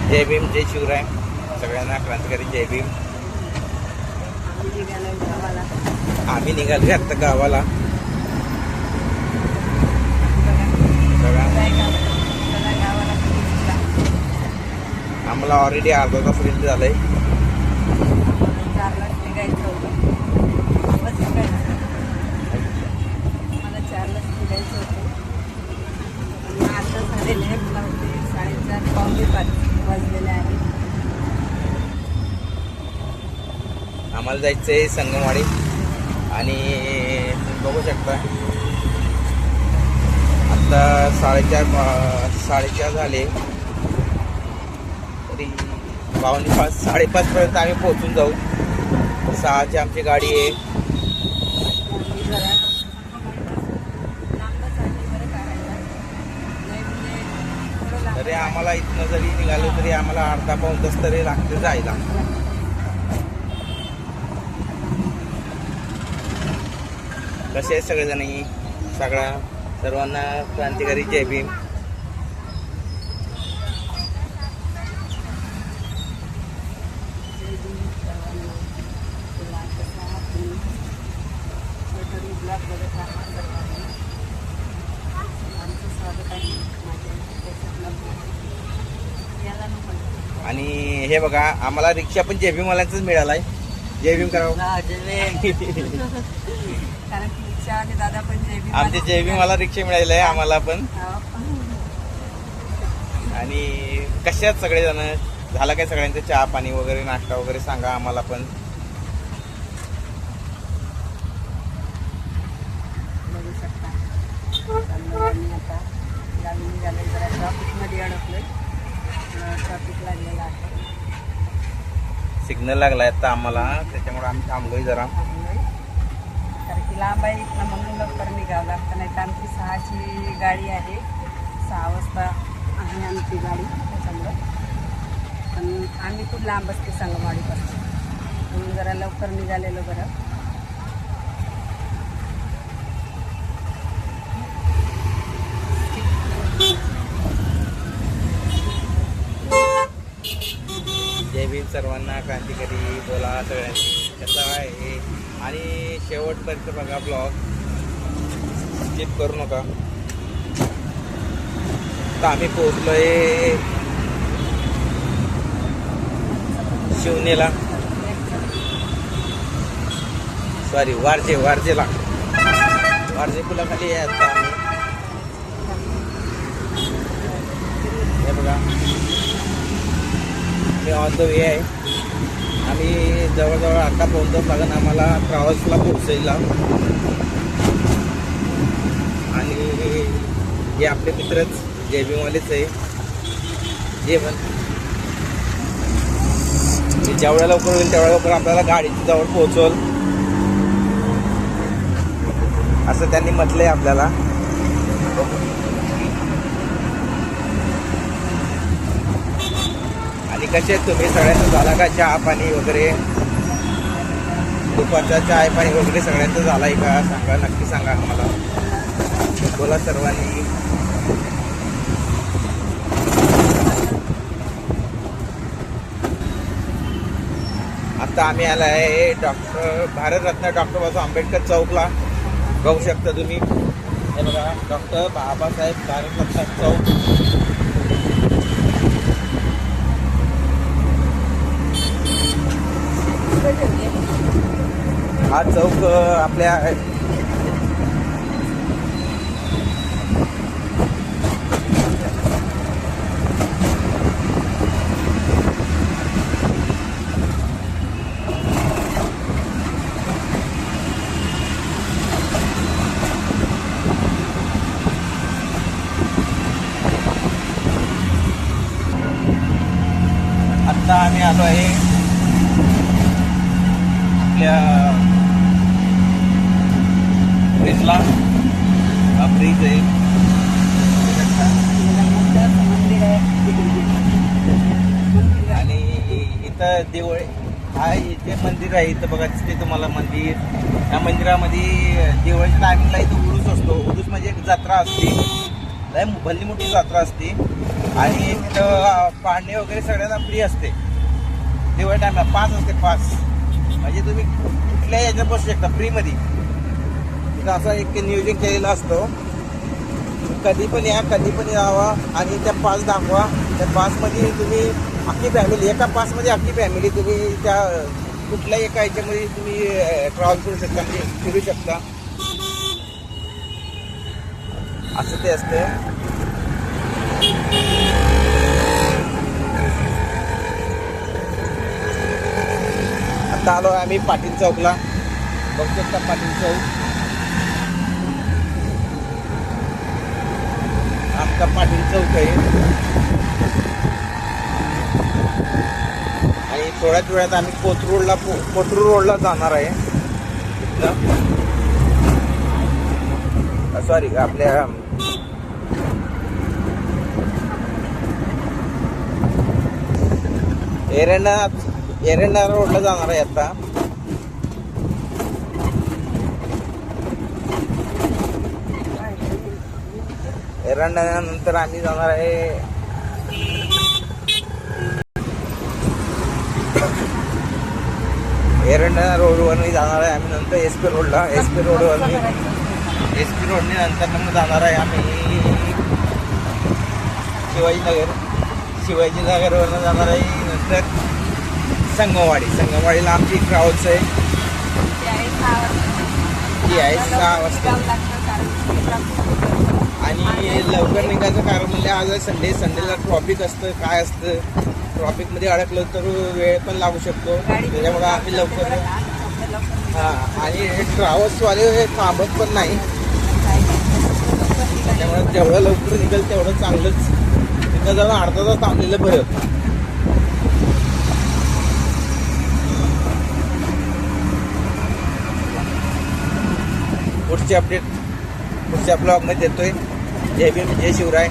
जय भीम, जय शिवराय. सगळ्यांना क्रांतिकारी जय भीम. आम्ही निघालो आता गावाला. आम्हाला ऑलरेडी अर्धा तास रेंज झालंय. आम्हाला जायचंय संगमवाडी आणि बघू शकता आता 4:30 झाले तरी 5:45 5:30 पर्यंत आम्ही पोहोचून जाऊ. 6ची आमची गाडी आहे. तरी आम्हाला इथनं जरी निघालो तरी आम्हाला अर्धा पाऊण तास तरी लागते जायला. कसे आहेत सगळेजण? सर्वांना क्रांतिकारी जय भीम. आणि हे बघा आम्हाला रिक्षा पण जय भीम वाल्यांचाच मिळालाय. जय भीम करावं. आमचे जय भीम वाला रिक्षा मिळालेला आहे आम्हाला पण. आणि कशात सगळेजण झाला काय सगळ्यांचं चहा पाणी वगैरे नाश्ता वगैरे सांगा आम्हाला पण. बघू शकता आता गावी निघाले जरा ट्रॅफिकमध्ये अडकलोय. ट्रॅफिक लागलेला आहे. सिग्नल लागलाय आता आम्हाला त्याच्यामुळे आम्ही थांबलोय जरा. कारण की लांब आहे इथनं म्हणून लवकर निघावं लागतं. नाही तर आमची 6ची गाडी आहे. 6 वाजता आहे आमची गाडी. त्याच्यामुळं पण आम्ही खूप लांब असते संगमवाडीपासून म्हणून जरा लवकर निघालेलो बरं. जय भीम सर्वांना. क्रांतिकारी बोला सगळ्यांनी कसं आहे. आणि शेवटपर्यंत बघा ब्लॉग स्किप करू नका. तर आम्ही पोहोचलोय शिवनेला, सॉरी वारजेला. वारजे पुलाखाली आहे आता आम्ही. हे बघा हे ऑन द वे आहे. आम्ही जवळजवळ आता पोहोचतो लागेल आम्हाला ट्रॅव्हल्सला पोहोचायला. आणि हे आपले मित्रच जय भीमवालेच आहे. जेवण जेवढ्या लवकर होईल तेवढ्या लवकर आपल्याला गाडीच्या जवळ पोहोचवल असं त्यांनी म्हटलंय आपल्याला. आणि कसे आहेत तुम्ही? सगळ्यांचं झाला का चहा पाणी वगैरे? दुपारचा चहा पाणी वगैरे सगळ्यांचं झालाय का सांगा, नक्की सांगा आम्हाला. बोला सर्वांनी. आता आम्ही आला आहे भारतरत्न डॉक्टर बाबासाहेब आंबेडकर चौकला. बघू शकता तुम्ही. हे बघा डॉक्टर बाबासाहेब भारतरत्न चौक. हा चौक आपल्या आता आम्ही आलो आहे आपल्या ब्रिजला. हा ब्रिज आहे. आणि इथं देऊळ हा इथे मंदिर आहे. इथं बघा दिसते तुम्हाला मंदिर. या मंदिरामध्ये दिवाळीच्या टायमिंगला इथं उरूस असतो. उरूस म्हणजे एक जत्रा असते. लय भली मोठी जत्रा असते. आणि तिथं पाणी वगैरे सगळ्यांना फ्री असते. दिवाळी टाइमला पास असते, पास. म्हणजे तुम्ही कुठल्याही याच्यात बसू शकता फ्रीमध्ये. तिथं असं एक नियोजन केलेलं असतं. कधी पण या, कधी पण यावा आणि त्या पास दाखवा. त्या पासमध्ये तुम्ही अख्खी फॅमिली, एका पासमध्ये अख्खी फॅमिली तुम्ही त्या कुठल्याही एका याच्यामध्ये तुम्ही ट्रॅव्हल करू शकता, म्हणजे फिरू शकता. असं ते असते. आता आलो आम्ही पाटील चौकला. बघू शकता पाटील चौक. आमचा पाटील चौक आहे. आणि थोड्याच वेळात आम्ही कोथरूड रोडला जाणार आहे. सॉरी, आपल्या एरंडा रोडला जाणार आहे आता. एरंडा नंतर आम्ही जाणार आहे एरंडा रोडवरनी जाणार आहे आम्ही. नंतर एस पी रोडला, एस पी रोडवरनी नंतर मग जाणार आहे आम्ही शिवाजीनगरवरनं जाणार आहे. नंतर संगमवाडीला आमची ट्रॅव्हल्स आहे. ती आहे 6 वाजता. आणि लवकर निघायचं कारण म्हणजे आज संडेला ट्रॉफिक असतं, काय असतं. ट्रॉफिकमध्ये अडकलं तर वेळ पण लागू शकतो. त्याच्यामुळे आम्ही लवकर. हां, आणि ट्रॅव्हल्सवाले थांबत पण नाही. त्यामुळे जेवढं लवकर निघेल तेवढं चांगलंच. तिथं जाऊन अर्धा तास थांबलेलं बरं. पुढचे अपडेट पुढच्या ब्लॉगमध्ये देतोय. जय भीम, जय शिवराय.